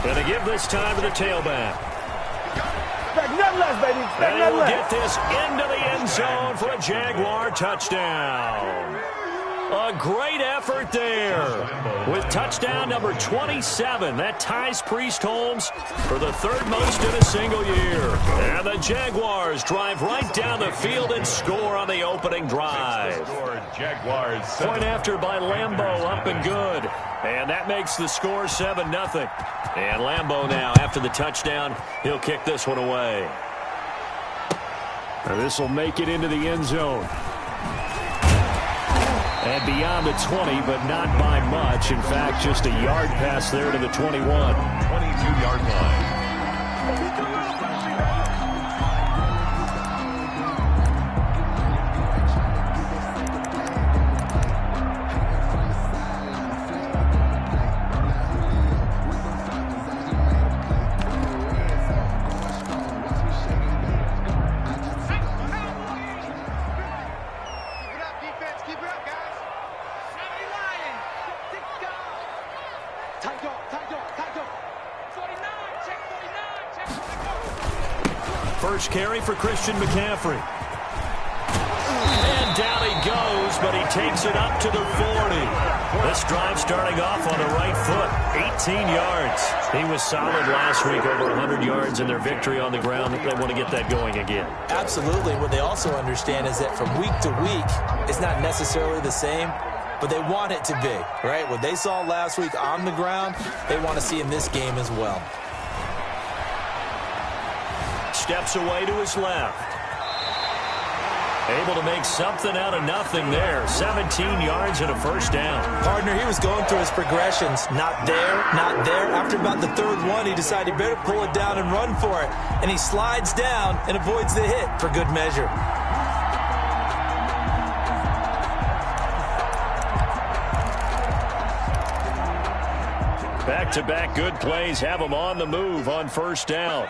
And they give this time to the tailback. Nothing less, baby. And he will get this into the end zone for a Jaguar touchdown. A great effort there with touchdown number 27. That ties Priest Holmes for the third most in a single year. And the Jaguars drive right down the field and score on the opening drive. Jaguars. Point after by Lambeau, up and good. And that makes the score 7-0. And Lambeau now, after the touchdown, he'll kick this one away. And this will make it into the end zone. And beyond the 20, but not by much. In fact, just a yard pass there to the 21. 22-yard line. First carry for Christian McCaffrey. And down he goes, but he takes it up to the 40. This drive starting off on the right foot, 18 yards. He was solid last week, over 100 yards in their victory on the ground. They want to get that going again. Absolutely. What they also understand is that from week to week, it's not necessarily the same, but they want it to be, right? What they saw last week on the ground, they want to see in this game as well. Steps away to his left. Able to make something out of nothing there. 17 yards and a first down. Partner, he was going through his progressions. Not there, not there. After about the third one, he decided he better pull it down and run for it. And he slides down and avoids the hit for good measure. Back-to-back good plays have him on the move on first down.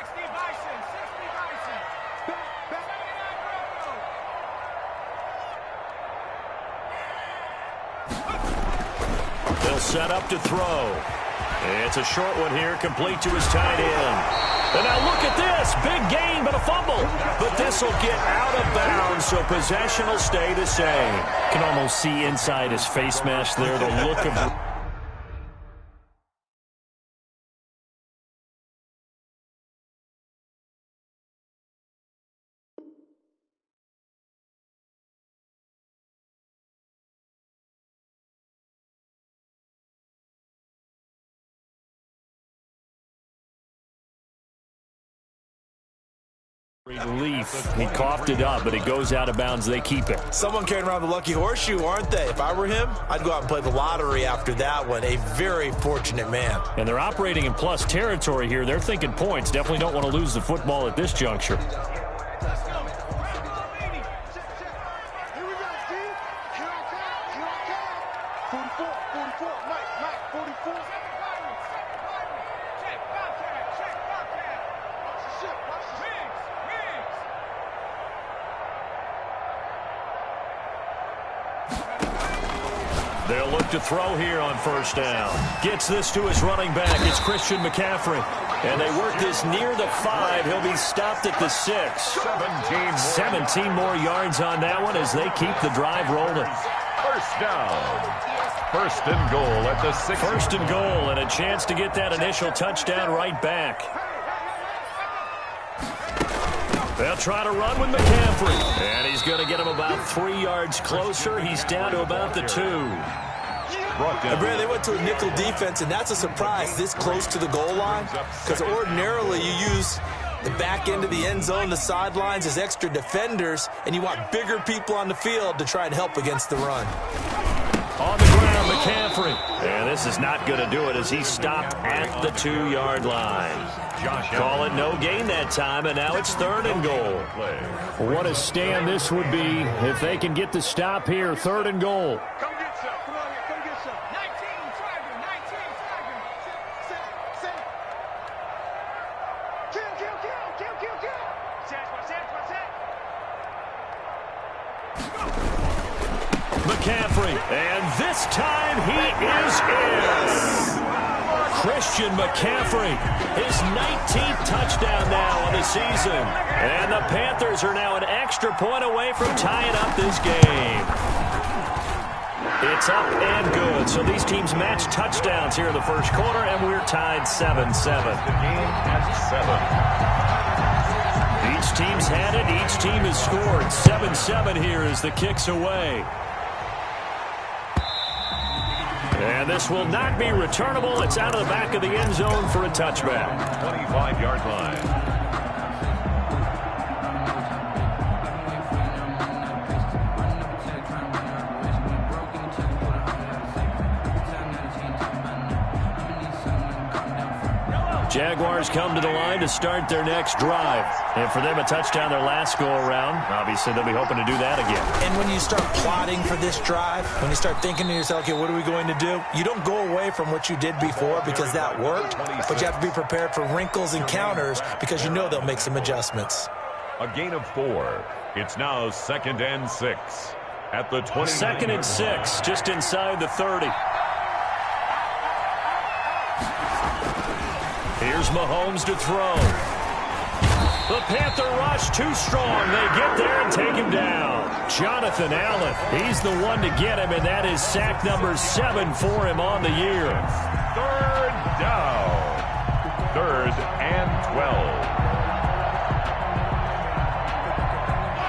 Set up to throw. It's a short one here, complete to his tight end. And now look at this. Big gain, but a fumble. But this will get out of bounds, so possession will stay the same. Can almost see inside his face mask there, the look of... relief. He coughed it up, but it goes out of bounds. They keep it. Someone carrying around the lucky horseshoe, aren't they? If I were him, I'd go out and play the lottery after that one. A very fortunate man. And they're operating in plus territory here. They're thinking points. Definitely don't want to lose the football at this juncture. They'll look to throw here on first down. Gets this to his running back. It's Christian McCaffrey. And they work this near the 5. He'll be stopped at the 6. 17 more yards on that one as they keep the drive rolling. First down. First and goal at the 6. First and goal, and a chance to get that initial touchdown right back. They'll try to run with McCaffrey. And he's going to get him about 3 yards closer. He's down to about the 2. Brad, they went to a nickel defense, and that's a surprise this close to the goal line. Because ordinarily you use the back end of the end zone, the sidelines as extra defenders, and you want bigger people on the field to try and help against the run. On the ground, McCaffrey. And this is not going to do it as he stopped at the 2-yard line. Call it no gain that time, and now it's third and goal. What a stand this would be if they can get the stop here. Third and goal. Come get some. Come on here. Come get some. 19, Tiger. 19, Tiger. Set. Kill. Watch that. McCaffrey, and this time he is in. Christian McCaffrey, his 19th touchdown now on the season. And the Panthers are now an extra point away from tying up this game. It's up and good. So these teams match touchdowns here in the first quarter, and we're tied 7-7. The game at 7. Each team's had it. Each team has scored. 7-7 here as the kick's away. And this will not be returnable. It's out of the back of the end zone for a touchback. 25-yard line. Jaguars come to the line to start their next drive. And for them, a touchdown their last go-around. Obviously, they'll be hoping to do that again. And when you start plotting for this drive, when you start thinking to yourself, okay, what are we going to do? You don't go away from what you did before because that worked, but you have to be prepared for wrinkles and counters because you know they'll make some adjustments. A gain of 4. It's now 2nd and 6. At the 20. 2nd and 6, just inside the 30. Here's Mahomes to throw. The Panther rush too strong. They get there and take him down. Jonathan Allen, he's the one to get him, and that is sack number 7 for him on the year. 3rd down. 3rd and 12.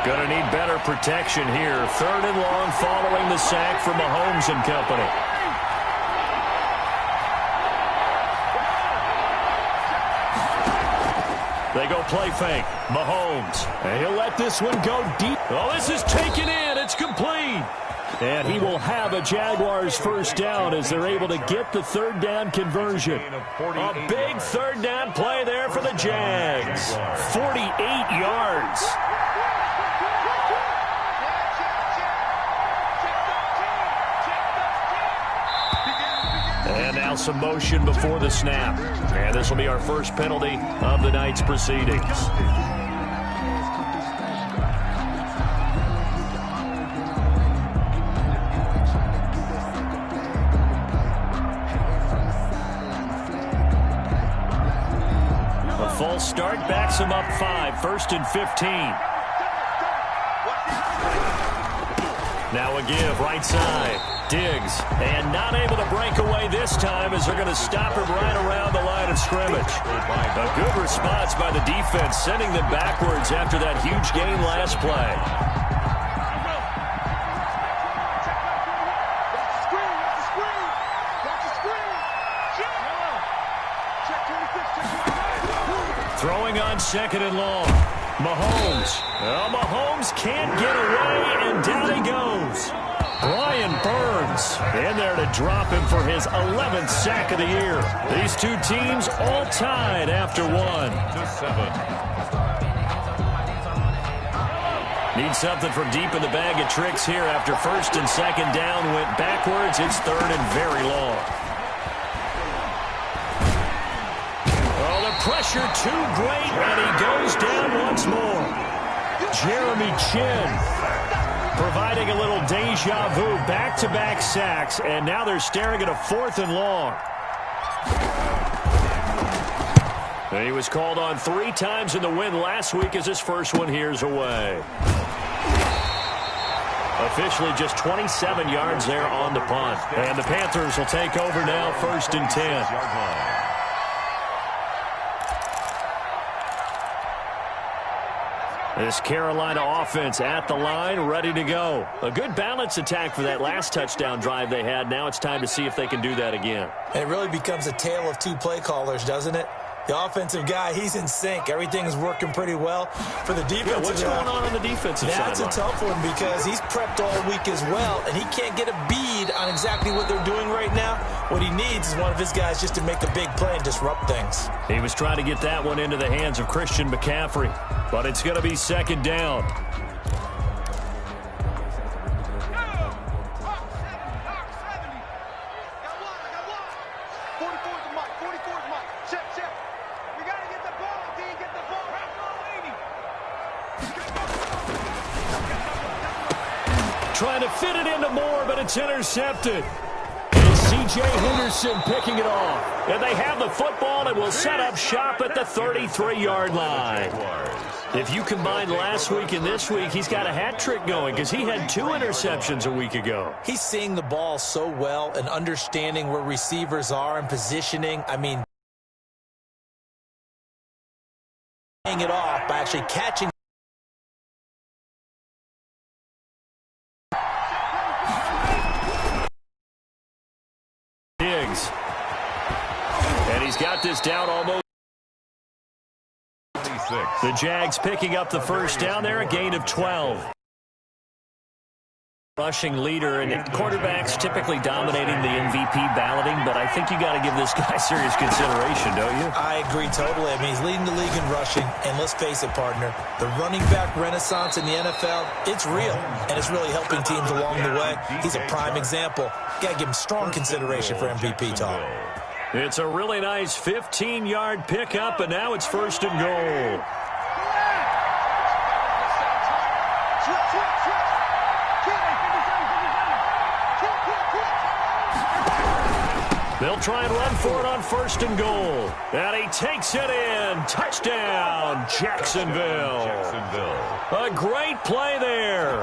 Gonna need better protection here. 3rd and long following the sack from Mahomes and company. They go play fake. Mahomes. And he'll let this one go deep. Oh, this is taken in. It's complete. And he will have a Jaguars first down as they're able to get the 3rd down conversion. A big 3rd down play there for the Jags. 48 yards. And now some motion before the snap. And this will be our first penalty of the night's proceedings. A false start backs him up 5. 1st and 15. Now a give right side. Diggs, and not able to break away this time as they're going to stop him right around the line of scrimmage. A good response by the defense, sending them backwards after that huge gain last play. Throwing on 2nd and long. Mahomes. Well, Mahomes can't get away, and down he goes. Brian Burns in there to drop him for his 11th sack of the year. These two teams all tied after 1. 7. Need something from deep in the bag of tricks here after 1st and 2nd down went backwards. It's 3rd and very long. Oh, the pressure too great, and he goes down once more. Jeremy Chin providing a little deja vu, back-to-back sacks, and now they're staring at a 4th and long. And he was called on 3 times in the win last week as his first one here's away. Officially just 27 yards there on the punt. And the Panthers will take over now, 1st and 10. This Carolina offense at the line, ready to go. A good balance attack for that last touchdown drive they had. Now it's time to see if they can do that again. It really becomes a tale of 2 play callers, doesn't it? The offensive guy, he's in sync. Everything's working pretty well. For the defensive guy, what's going on the defensive side? That's a tough one because he's prepped all week as well, and he can't get a bead on exactly what they're doing right now. What he needs is one of his guys just to make a big play and disrupt things. He was trying to get that one into the hands of Christian McCaffrey, but it's going to be 2nd down. trying to fit it into Moore, but it's intercepted. It's C.J. Henderson picking it off. And they have the football and will set up shop at the 33-yard line. If you combine last week and this week, he's got a hat trick going because he had 2 interceptions a week ago. He's seeing the ball so well and understanding where receivers are and positioning. I mean, paying it off by actually catching. Diggs. And he's got this down almost. The Jags picking up the first down there, a gain of 12. Rushing leader, and quarterbacks typically dominating the MVP balloting, but I think you got to give this guy serious consideration, don't you? I agree totally. I mean, he's leading the league in rushing, and let's face it, partner, the running back renaissance in the NFL, it's real, and it's really helping teams along the way. He's a prime example. Got to give him strong consideration for MVP talk. It's a really nice 15-yard pickup, and now it's first and goal. They'll try and run for it on first and goal. And he takes it in. Touchdown, Jacksonville. A great play there.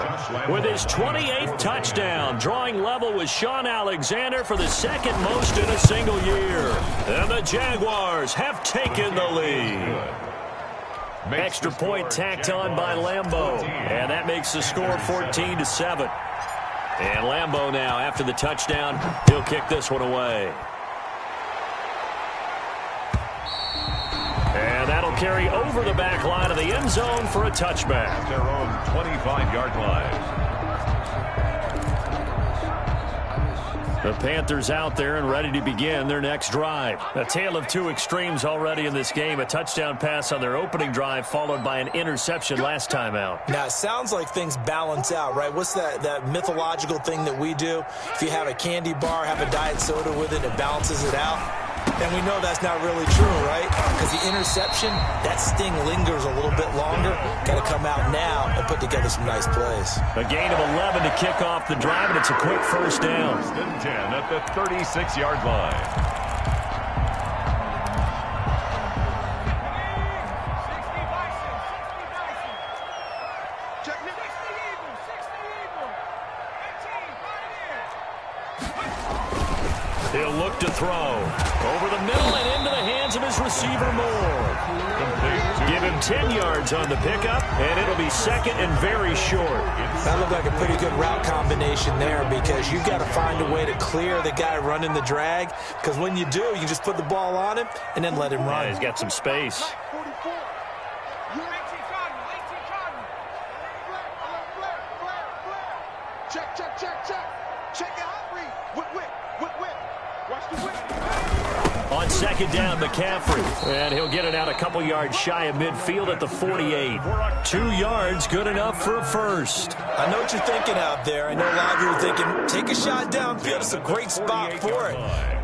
With his 28th touchdown, drawing level with Sean Alexander for the second most in a single year. And the Jaguars have taken the lead. Extra point tacked on by Lambeau. And that makes the score 14-7. And Lambeau now, after the touchdown, he'll kick this one away. And that'll carry over the back line of the end zone for a touchback. Their own 25-yard line. The Panthers out there and ready to begin their next drive. A tale of 2 extremes already in this game. A touchdown pass on their opening drive followed by an interception last time out. Now, it sounds like things balance out, right? What's that mythological thing that we do? If you have a candy bar, have a diet soda with it, it balances it out. And we know that's not really true, right? Because the interception, that sting lingers a little bit longer. Got to come out now and put together some nice plays. A gain of 11 to kick off the drive, and it's a quick first down. First and 10 at the 36-yard line. He'll look to throw. Over the middle and into the hands of his receiver, Moore. Give him 10 yards on the pickup, and it'll be second and very short. That looked like a pretty good route combination there because you've got to find a way to clear the guy running the drag. Because when you do, you just put the ball on him and then let him run. Yeah, he's got some space. Check, check, check, check. Check your hot read. Whip. Watch the whip. On second down, McCaffrey. And he'll get it out a couple yards shy of midfield at the 48. 2 yards, good enough for a first. I know what you're thinking out there. I know a lot of you are thinking, take a shot downfield. It's a great spot for it.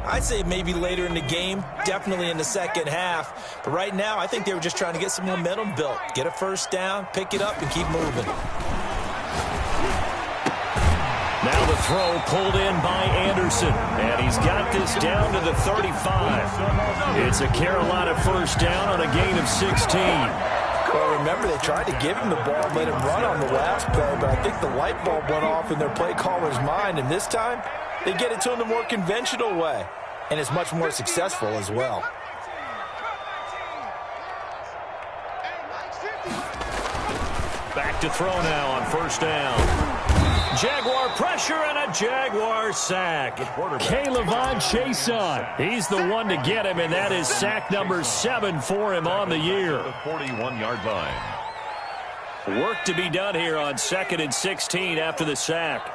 I'd say maybe later in the game, definitely in the second half. But right now, I think they were just trying to get some momentum built. Get a first down, pick it up, and keep moving. Now the throw pulled in by Anderson. And he's got this down to the 35. It's a Carolina first down on a gain of 16. Well, remember, they tried to give him the ball and let him run on the last play, but I think the light bulb went off in their play caller's mind. And this time, they get it to him the more conventional way. And it's much more successful as well. Back to throw now on first down. Jaguar pressure and a Jaguar sack. K'Lavon Chaisson. He's the one to get him, and that is sack number 7 for him on the year. The 41-yard line. Work to be done here on 2nd and 16 after the sack.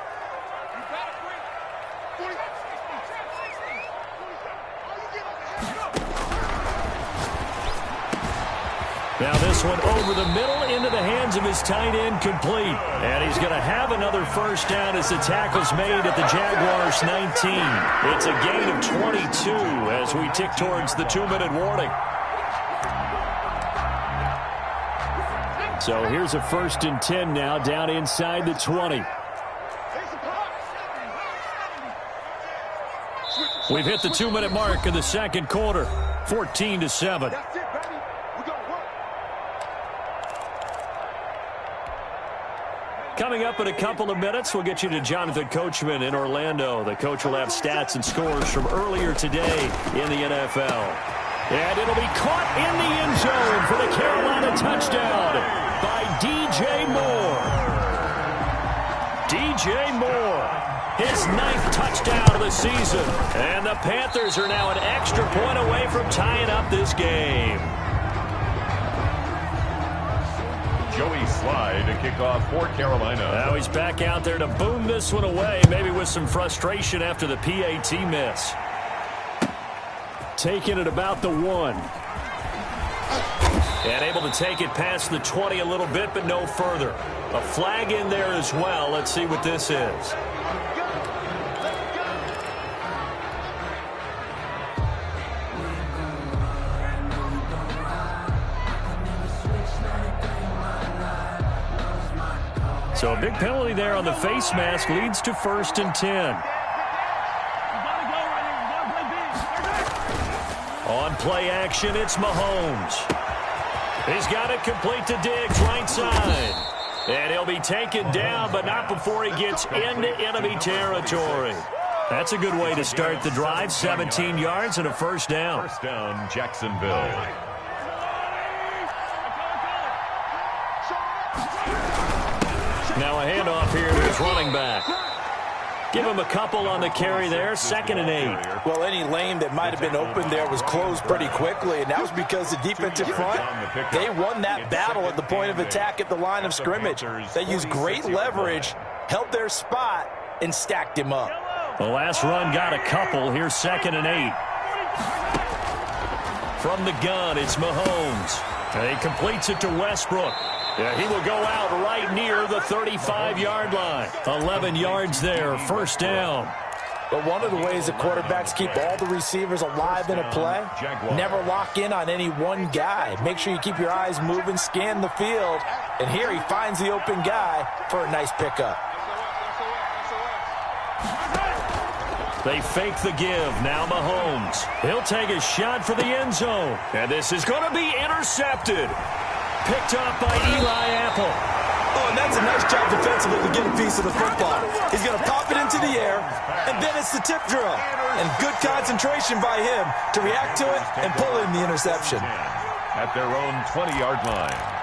Now this one over the middle into the hands of his tight end, complete. And he's going to have another first down as the tackle's made at the Jaguars' 19. It's a gain of 22 as we tick towards the 2-minute warning. So here's a 1st and 10 now down inside the 20. We've hit the 2-minute mark in the second quarter. 14-7. That's it, baby. We're going to work. Coming up in a couple of minutes, we'll get you to Jonathan Coachman in Orlando. The coach will have stats and scores from earlier today in the NFL. And it'll be caught in the end zone for the Carolina touchdown by DJ Moore. DJ Moore, his 9th touchdown of the season. And the Panthers are now an extra point away from tying up this game. Joey Slye to kick off for Carolina. Now he's back out there to boom this one away, maybe with some frustration after the PAT miss. Taking it about the 1. And able to take it past the 20 a little bit, but no further. A flag in there as well. Let's see what this is. So a big penalty there on the face mask leads to 1st and 10. On play action, it's Mahomes. He's got it complete to Diggs, right side. And he'll be taken down, but not before he gets into enemy territory. That's a good way to start the drive. 17 yards and a first down. First down, Jacksonville. Now a handoff here to his running back. Give him a couple on the carry there. 2nd and 8. Well, any lane that might have been open there was closed pretty quickly, and that was because the defensive front, they won that battle at the point of attack at the line of scrimmage. They used great leverage, held their spot, and stacked him up. The last run got a couple. Here's 2nd and 8. From the gun, it's Mahomes. And he completes it to Westbrook. Yeah, he will go out right near the 35-yard line. 11 yards there, first down. But one of the ways the quarterbacks keep all the receivers alive in a play, never lock in on any one guy. Make sure you keep your eyes moving, scan the field, and here he finds the open guy for a nice pickup. They fake the give. Now Mahomes. He'll take a shot for the end zone. And this is going to be intercepted. Picked up by Eli Apple. Oh, and that's a nice job defensively to get a piece of the football. He's going to pop it into the air, and then it's the tip drill. And good concentration by him to react to it and pull in the interception. At their own 20-yard line.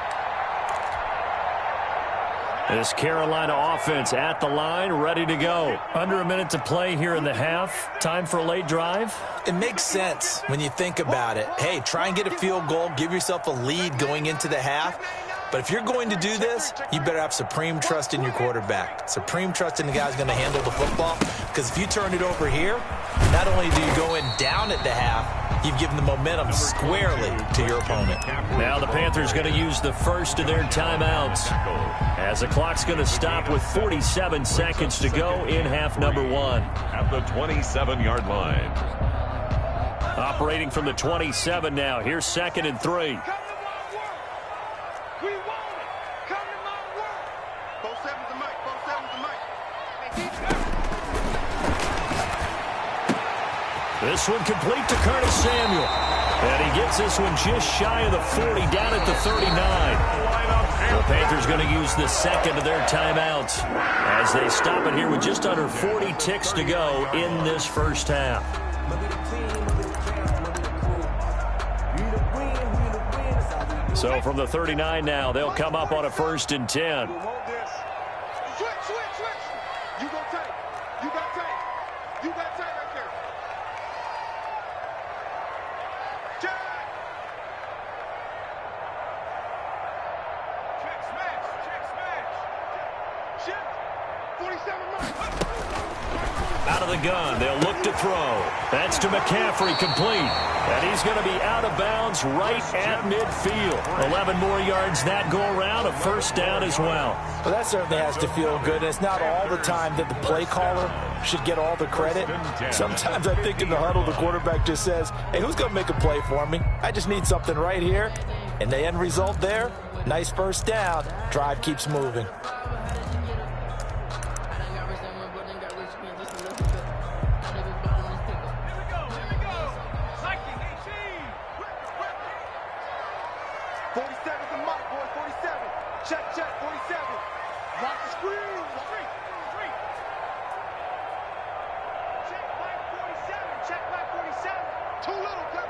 This Carolina offense at the line, ready to go. Under a minute to play here in the half. Time for a late drive. It makes sense when you think about it. Hey, try and get a field goal, give yourself a lead going into the half. But if you're going to do this, you better have supreme trust in your quarterback. Supreme trust in the guy who's going to handle the football. Because if you turn it over here, not only do you go in down at the half, you've given the momentum squarely to your opponent. Now the Panthers going to use the first of their timeouts, as the clock's going to stop with 47 seconds to go in half number 1. At the 27-yard line. Operating from the 27 now. Here's 2nd and 3. We want it. Come to my work. 4-7's the mic. 4-7's the mic. This one complete to Curtis Samuel. And he gets this one just shy of the 40, down at the 39. The Panthers going to use the second of their timeouts as they stop it here with just under 40 ticks to go in this first half. So from the 39 now, they'll come up on a 1st and 10. Switch. You go tight. You got tight. You got tight right there. Check. Check smash. Check smash. Shift. 47 miles. Out of the gun, they'll look to throw. That's to McCaffrey, complete. And he's going to be out of bounds right at midfield. 11 more yards that go around, a first down as well. Well, that certainly has to feel good. It's not all the time that the play caller should get all the credit. Sometimes I think in the huddle, the quarterback just says, hey, who's going to make a play for me? I just need something right here. And the end result there, nice first down. Drive keeps moving. 47's the mic, boy. 47. Check, 47. Watch the screen. Three. Check back 47. Check back 47. Too little, cut.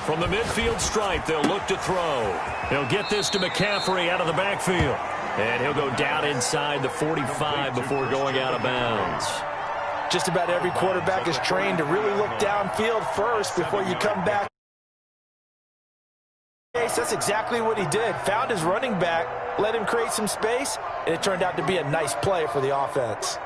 From the midfield stripe, they'll look to throw. He'll get this to McCaffrey out of the backfield. And he'll go down inside the 45 before going out of bounds. Just about every quarterback is trained to really look downfield first before you come back. That's exactly what he did. Found his running back, let him create some space, and it turned out to be a nice play for the offense.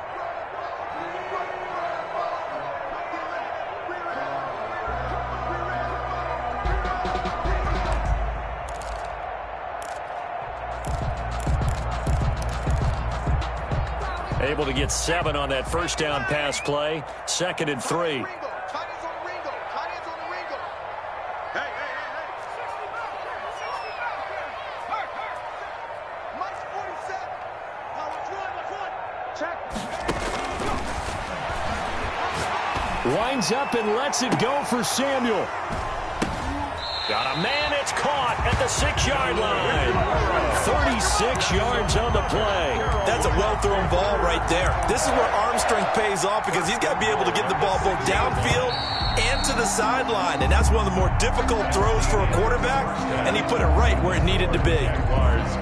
Able to get 7 on that first down pass play. 2nd and 3. Winds up and lets it go for Samuel. Got a man, it's caught at the 6-yard line. 36 yards on the play. That's a well-thrown ball right there. This is where arm strength pays off because he's got to be able to get the ball both downfield and to the sideline. And that's one of the more difficult throws for a quarterback, and he put it right where it needed to be.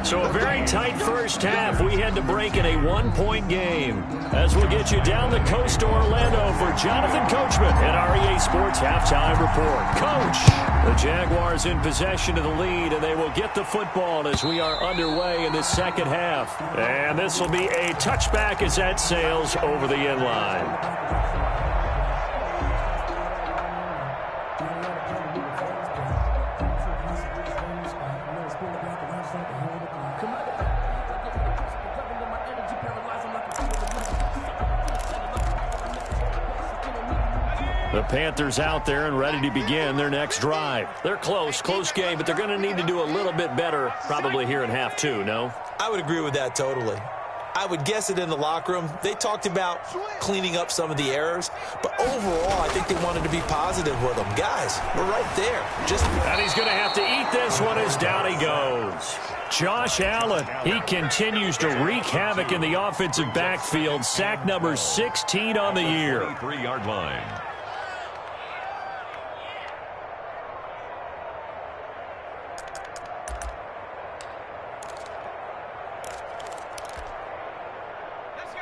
So a very tight first half. We had to break in a 1-point game. As we'll get you down the coast to Orlando for Jonathan Coachman at our EA Sports Halftime Report. Coach, the Jaguars in possession of the lead, and they will get the football as we are underway in this second half. And this will be a touchback as that sails over the end line. The Panthers out there and ready to begin their next drive. They're close game, but they're going to need to do a little bit better probably here in half 2, no? I would agree with that totally. I would guess it in the locker room. They talked about cleaning up some of the errors, but overall, I think they wanted to be positive with them. Guys, we're right there. And he's going to have to eat this one as down he goes. Josh Allen, he continues to wreak havoc in the offensive backfield. Sack number 16 on the year. 3-yard line.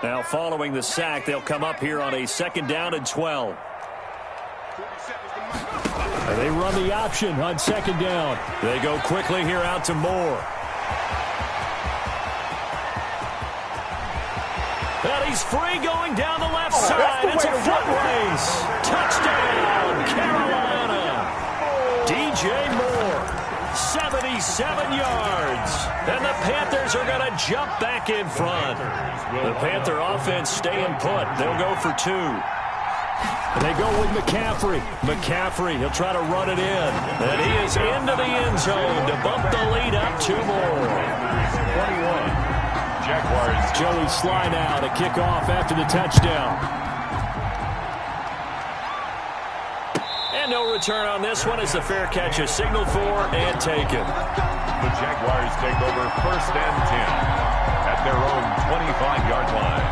Now following the sack, they'll come up here on a 2nd down and 12. And they run the option on 2nd down. They go quickly here out to Moore. And he's free going down the left side. It's a foot race. Touchdown, Carolina. DJ Moore. 77 yards. And the Panthers are going to jump back in front. The Panther offense staying put. They'll go for 2. And they go with McCaffrey. He'll try to run it in. And he is into the end zone to bump the lead up 2 more. 21. Jaguars. Joey Sly now to kick off after the touchdown. And no return on this one as the fair catch is signaled for and taken. The Jaguars take over 1st and 10 at their own 25-yard line.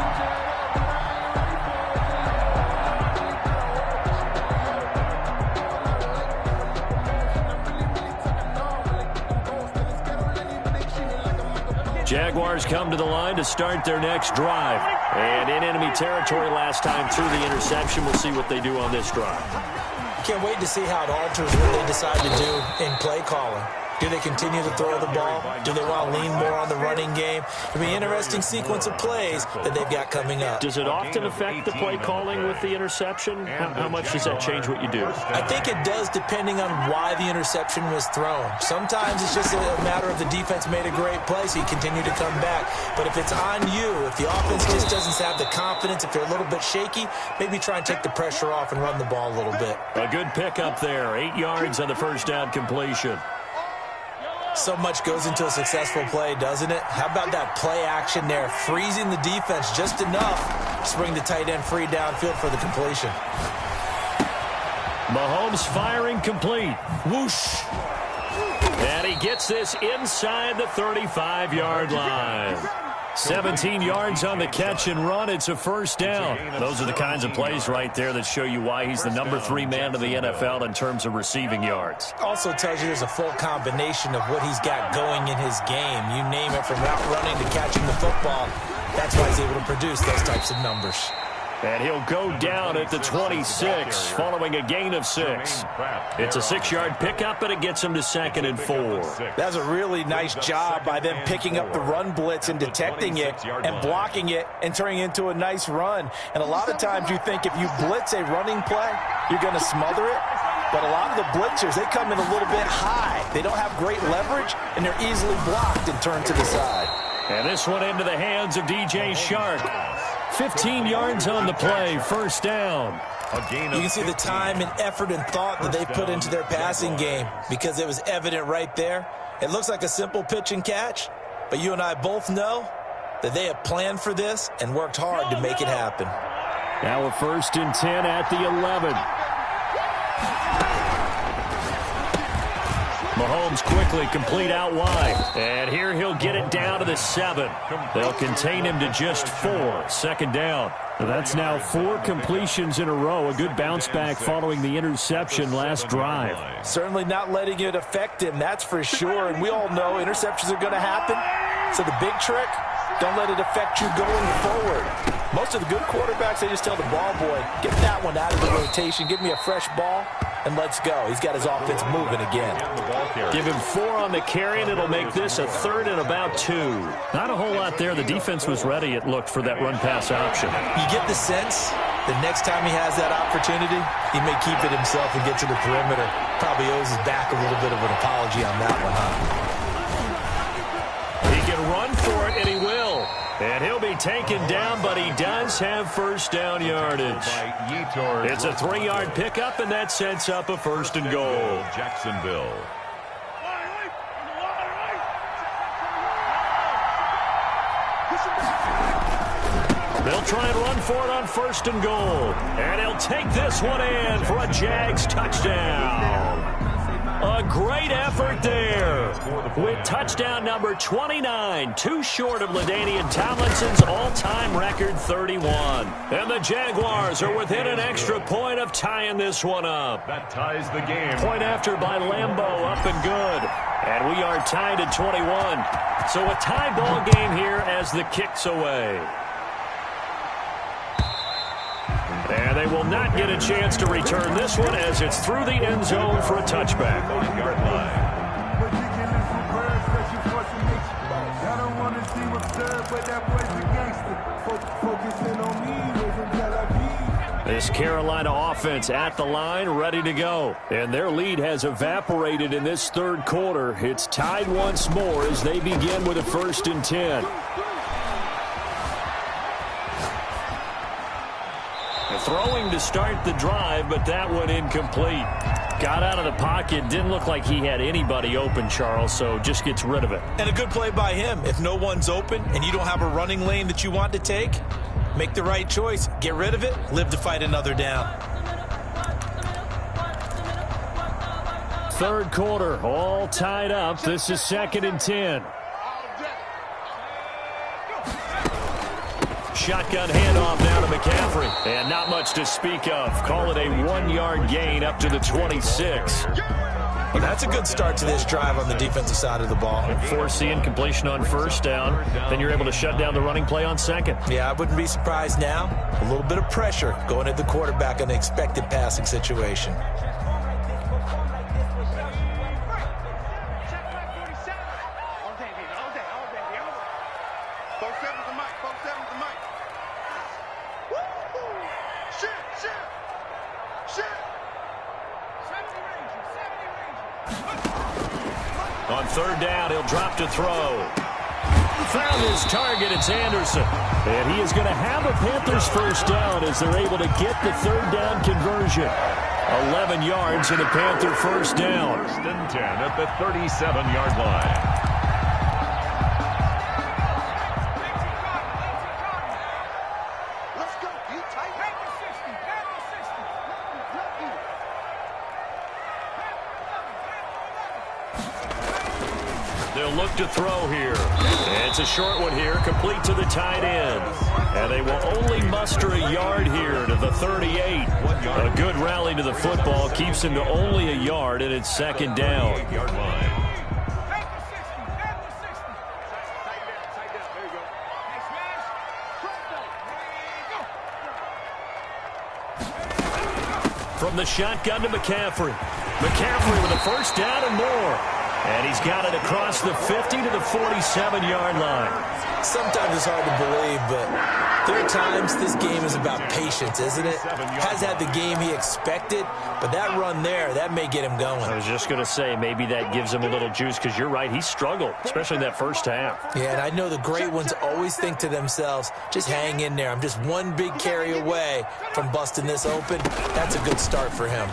Jaguars come to the line to start their next drive. And in enemy territory last time through the interception. We'll see what they do on this drive. Can't wait to see how it alters what they decide to do in play calling. Do they continue to throw the ball? Do they want to lean more on the running game? It'll be an interesting sequence of plays that they've got coming up. Does it often affect the play calling with the interception? How much does that change what you do? I think it does depending on why the interception was thrown. Sometimes it's just a matter of the defense made a great play, so you continue to come back. But if it's on you, if the offense just doesn't have the confidence, if they're a little bit shaky, maybe try and take the pressure off and run the ball a little bit. A good pickup there. 8 yards on the first down completion. So much goes into a successful play, doesn't it? How about that play action there, freezing the defense just enough to bring the tight end free downfield for the completion. Mahomes firing complete. Whoosh. And he gets this inside the 35-yard line. 17 yards on the catch and run. It's a first down. Those are the kinds of plays right there that show you why he's the number 3 man of the NFL in terms of receiving yards. Also tells you there's a full combination of what he's got going in his game. You name it, from route running to catching the football. That's why he's able to produce those types of numbers. And he'll go down at the 26 following a gain of 6. It's a 6-yard pickup, and it gets him to 2nd and 4. That's a really nice job by them picking up the run blitz and detecting it and blocking it and turning it into a nice run. And a lot of times you think if you blitz a running play, you're going to smother it. But a lot of the blitzers, they come in a little bit high. They don't have great leverage, and they're easily blocked and turned to the side. And this one into the hands of DJ Shark. 15 yards on the play, first down. You can see the time and effort and thought that they put into their passing game because it was evident right there. It looks like a simple pitch and catch, but you and I both know that they have planned for this and worked hard to make it happen. Now a 1st and 10 at the 11. Mahomes quickly complete out wide. And here he'll get it down to the 7. They'll contain him to just 4. 2nd down. That's now 4 completions in a row. A good bounce back following the interception last drive. Certainly not letting it affect him, that's for sure. And we all know interceptions are going to happen. So the big trick, don't let it affect you going forward. Most of the good quarterbacks, they just tell the ball boy, get that one out of the rotation, give me a fresh ball, and let's go. He's got his offense moving again. Give him 4 on the carry, and it'll make this a 3rd and about 2. Not a whole lot there. The defense was ready, it looked, for that run-pass option. You get the sense the next time he has that opportunity, he may keep it himself and get to the perimeter. Probably owes his back a little bit of an apology on that one, huh? He can run for it, and he will. And he'll be taken down, but he does have first down yardage. It's a 3-yard pickup, and that sets up a 1st and goal. Jacksonville. They'll try and run for it on 1st and goal. And he'll take this one in for a Jags touchdown. A great effort there with touchdown number 29, too short of LaDainian Tomlinson's all-time record 31. And the Jaguars are within an extra point of tying this one up. That ties the game. Point after by Lambeau, up and good. And we are tied at 21. So a tie ball game here as the kick's away. And they will not get a chance to return this one as it's through the end zone for a touchback. 9-yard line. This Carolina offense at the line, ready to go. And their lead has evaporated in this 3rd quarter. It's tied once more as they begin with a 1st and 10. Throwing to start the drive, but that one incomplete. Got out of the pocket. Didn't look like he had anybody open, Charles, so just gets rid of it. And a good play by him. If no one's open and you don't have a running lane that you want to take, make the right choice. Get rid of it. Live to fight another down. 3rd quarter, all tied up. This is 2nd and 10. Shotgun handoff now to McCaffrey. And not much to speak of. Call it a 1-yard gain up to the 26. Well, that's a good start to this drive on the defensive side of the ball. Force the incompletion on 1st down. Then you're able to shut down the running play on 2nd. Yeah, I wouldn't be surprised now. A little bit of pressure going at the quarterback in an expected passing situation. On 3rd down, he'll drop to throw. Found his target, it's Anderson. And he is going to have a Panthers 1st down as they're able to get the 3rd down conversion. 11 yards and a Panther 1st down. 1st and 10 at the 37-yard line. They'll look to throw here. It's a short one here, complete to the tight end. And they will only muster a yard here to the 38. A good rally to the football keeps them to only a yard, and it's second down. From the shotgun to McCaffrey. McCaffrey with a first down and more. And he's got it across the 50 to the 47-yard line. Sometimes it's hard to believe, but there are times this game is about patience, isn't it? Has had the game he expected, but that run there, that may get him going. I was just going to say, maybe that gives him a little juice, because you're right, he struggled, especially in that first half. Yeah, and I know the great ones always think to themselves, just hang in there. I'm just one big carry away from busting this open. That's a good start for him.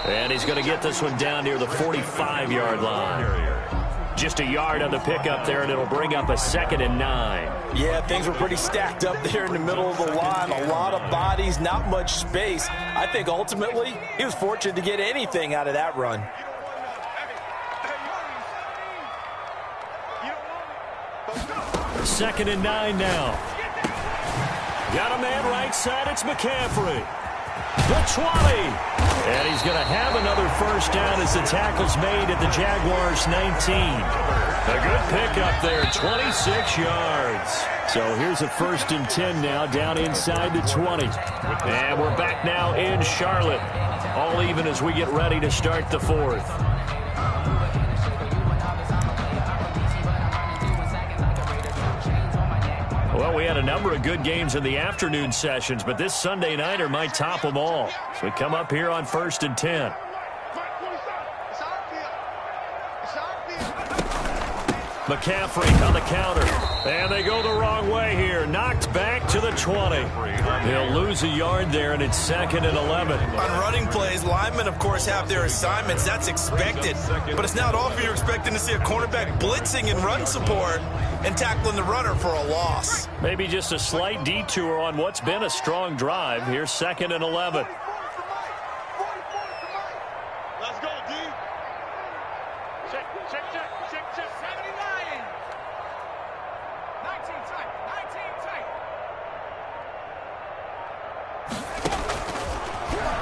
And he's going to get this one down near the 45-yard line. Just a yard on the pickup there, and it'll bring up a 2nd and 9. Yeah, things were pretty stacked up there in the middle of the line. A lot of bodies, not much space. I think ultimately he was fortunate to get anything out of that run. Second and 9 now. Got a man right side. It's McCaffrey. The 20. And he's going to have another first down as the tackle's made at the Jaguars' 19. A good pickup there, 26 yards. So here's a 1st and 10 now, down inside the 20. And we're back now in Charlotte. All even as we get ready to start the 4th. Well, we had a number of good games in the afternoon sessions, but this Sunday nighter might top them all. So we come up here on 1st and 10. McCaffrey on the counter. And they go the wrong way here. Knocked back to the 20. He'll lose a yard there, and it's 2nd and 11. On running plays, linemen, of course, have their assignments. That's expected. But it's not often you're expecting to see a cornerback blitzing and run support and tackling the runner for a loss. Maybe just a slight detour on what's been a strong drive. Here's 2nd and 11. Let's go, D. Check. 79. 19 tight.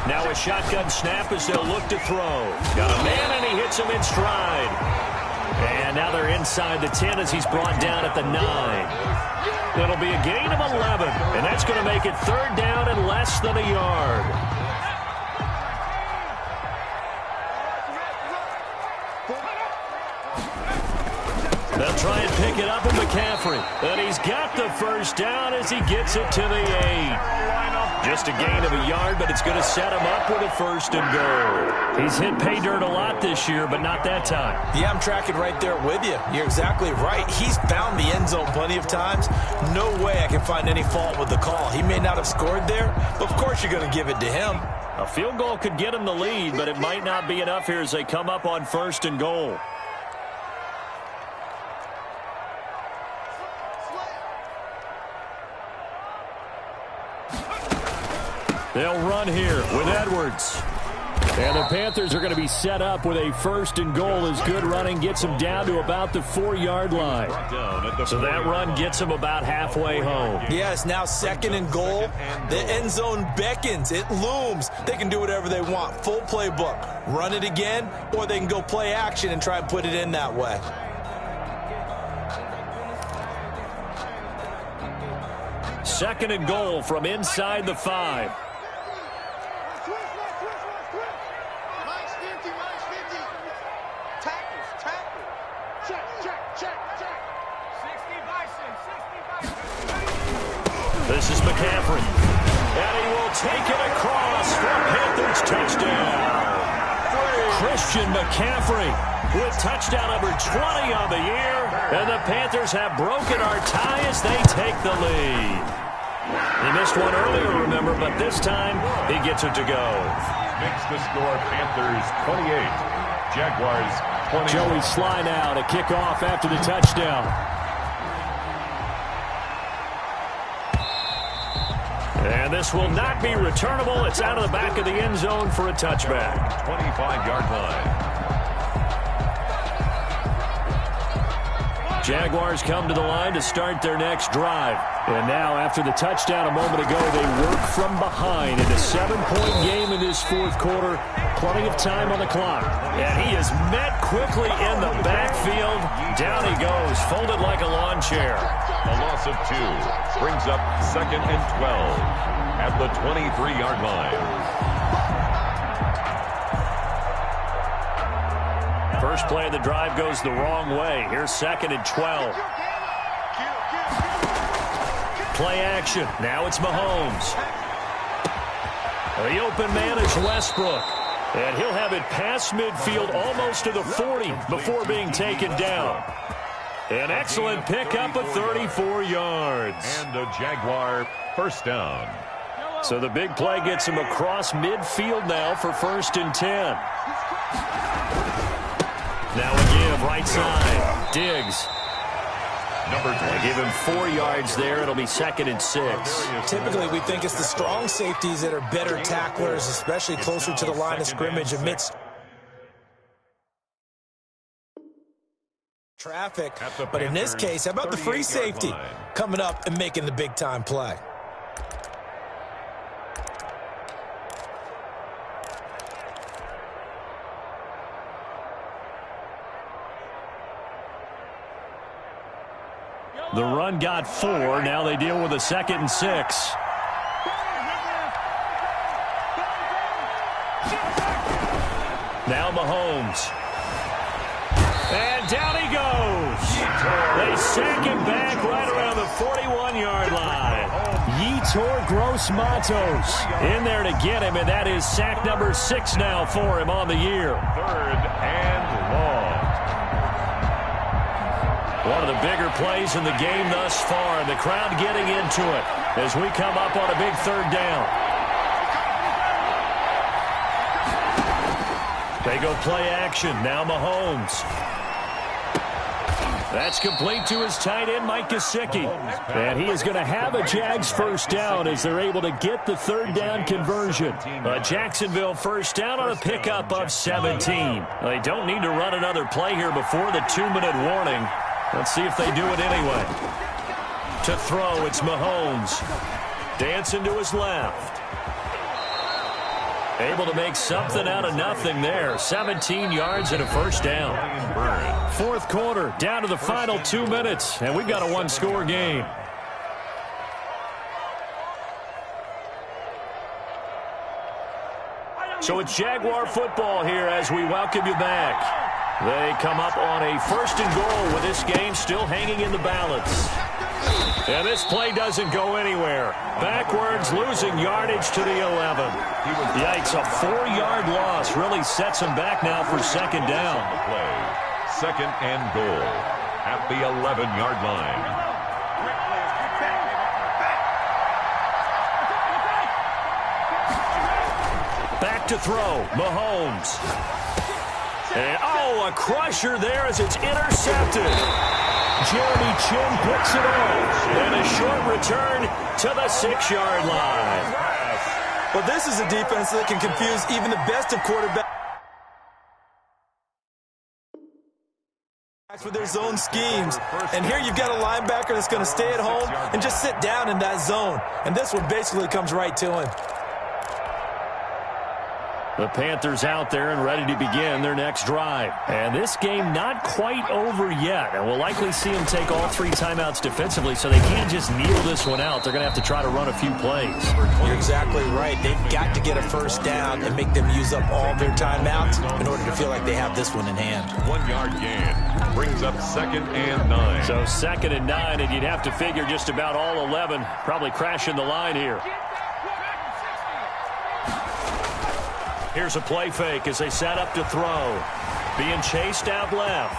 Now a shotgun snap as they'll look to throw. Got a man, and he hits him in stride. And now they're inside the 10 as he's brought down at the 9. It'll be a gain of 11, and that's going to make it 3rd down and less than a yard. They'll try and pick it up with McCaffrey. And he's got the first down as he gets it to the 8. Just a gain of a yard, but it's going to set him up with a 1st and goal. He's hit pay dirt a lot this year, but not that time. Yeah, I'm tracking right there with you. You're exactly right. He's found the end zone plenty of times. No way I can find any fault with the call. He may not have scored there, but of course you're going to give it to him. A field goal could get him the lead, but it might not be enough here as they come up on 1st and goal. They'll run here with Edwards. And the Panthers are going to be set up with a 1st and goal as good running gets them down to about the 4-yard line. So that run gets them about halfway home. Yes, now 2nd and goal. The end zone beckons. It looms. They can do whatever they want. Full playbook. Run it again, or they can go play action and try and put it in that way. Second and goal from inside the 5. This is McCaffrey. And he will take it across for a Panthers touchdown. Christian McCaffrey with touchdown number 20 on the year. And the Panthers have broken our tie as they take the lead. He missed one earlier, remember, but this time he gets it to go. Makes the score Panthers 28, Jaguars 20. Joey Sly now to kick off after the touchdown. And this will not be returnable. It's out of the back of the end zone for a touchback. 25-yard line. Jaguars come to the line to start their next drive. And now, after the touchdown a moment ago, they work from behind in a 7-point game in this fourth quarter. Plenty of time on the clock. And he is met quickly in the backfield. Down he goes, folded like a lawn chair. A loss of 2 brings up 2nd and 12 at the 23-yard line. First play of the drive goes the wrong way. Here's 2nd and 12. Play action. Now it's Mahomes. The open man is Westbrook. And he'll have it past midfield almost to the 40 before being taken down. An excellent pickup of 34 yards. And a Jaguar first down. So the big play gets him across midfield now for 1st and 10. Now a give, right side. Diggs. Give him 4 yards there. It'll be 2nd and 6. Typically, we think it's the strong safeties that are better tacklers, especially closer to the line of scrimmage amidst traffic. But in this case, how about the free safety coming up and making the big-time play? The run got 4. Now they deal with a 2nd and 6. Now Mahomes. And down he goes. They sack him back right around the 41-yard line. Yetur Gross-Matos in there to get him, and that is sack number 6 now for him on the year. 3rd and long. One of the bigger plays in the game thus far, and the crowd getting into it as we come up on a big 3rd down. They go play action. Now Mahomes. That's complete to his tight end, Mike Gesicki. And he is going to have a Jags first down as they're able to get the 3rd down conversion. A Jacksonville first down on a pickup of 17. They don't need to run another play here before the 2-minute warning. Let's see if they do it anyway. To throw, it's Mahomes. Dancing to his left. Able to make something out of nothing there. 17 yards and a first down. Fourth quarter, down to the final 2 minutes, and we've got a 1-score game. So it's Jaguar football here as we welcome you back. They come up on a 1st and goal with this game still hanging in the balance. And this play doesn't go anywhere. Backwards, losing yardage to the 11. Yikes, a 4-yard loss really sets him back now for 2nd down. 2nd and goal at the 11-yard line. Back to throw, Mahomes. And, a crusher there as it's intercepted. Jeremy Chin picks it off. And a short return to the 6-yard line. Well, this is a defense that can confuse even the best of quarterbacks with their zone schemes. And here you've got a linebacker that's going to stay at home and just sit down in that zone. And this one basically comes right to him. The Panthers out there and ready to begin their next drive. And this game not quite over yet. And we'll likely see them take all 3 timeouts defensively, so they can't just kneel this one out. They're going to have to try to run a few plays. You're exactly right. They've got to get a first down and make them use up all their timeouts in order to feel like they have this one in hand. 1-yard gain brings up 2nd and 9. So 2nd and 9, and you'd have to figure just about all 11 probably crashing the line here. Here's a play fake as they set up to throw. Being chased out left.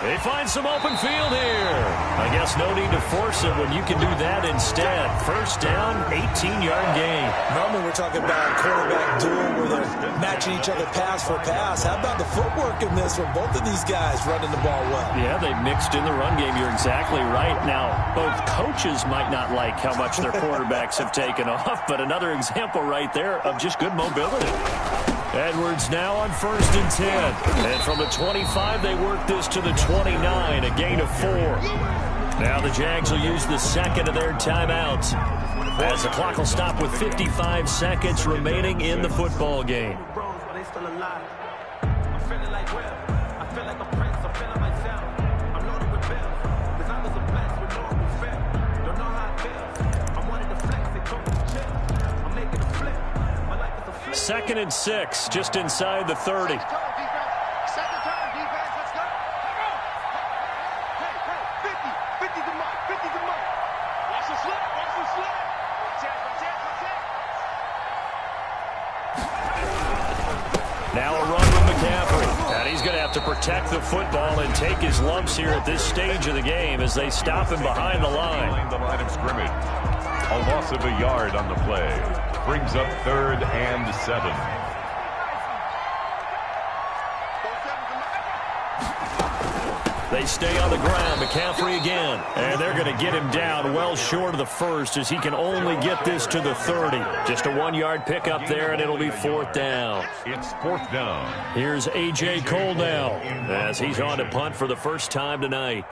They find some open field here. I guess no need to force it when you can do that instead. First down, 18-yard gain. Normally we're talking about a quarterback duel where they're matching each other pass for pass. How about the footwork in this one? Both of these guys running the ball well. Yeah, they mixed in the run game. You're exactly right. Now, both coaches might not like how much their quarterbacks have taken off, but another example right there of just good mobility. Edwards now on 1st and 10. And from the 25, they work this to the 29, a gain of 4. Now the Jags will use the second of their timeouts, as the clock will stop with 55 seconds remaining in the football game. Second and 6, just inside the 30. Now a run with McCaffrey. And he's going to have to protect the football and take his lumps here at this stage of the game as they stop him behind the line. Behind the line of scrimmage. A loss of a yard on the play. Brings up 3rd and 7. They stay on the ground. McCaffrey again. And they're going to get him down well short of the first as he can only get this to the 30. Just a 1-yard pickup there, and it'll be 4th down. It's 4th down. Here's A.J. Cole now as he's on to punt for the first time tonight.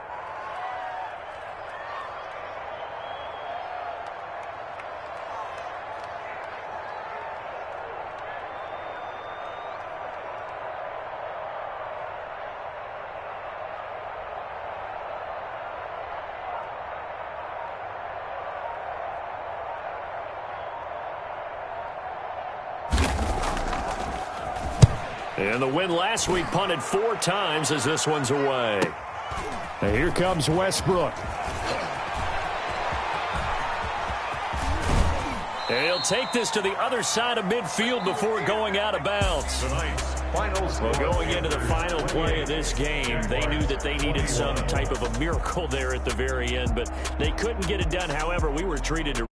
And the win last week punted 4 times as this one's away. And here comes Westbrook. And he'll take this to the other side of midfield before going out of bounds. Well, going into the final play of this game, they knew that they needed some type of a miracle there at the very end, but they couldn't get it done. However, we were treated to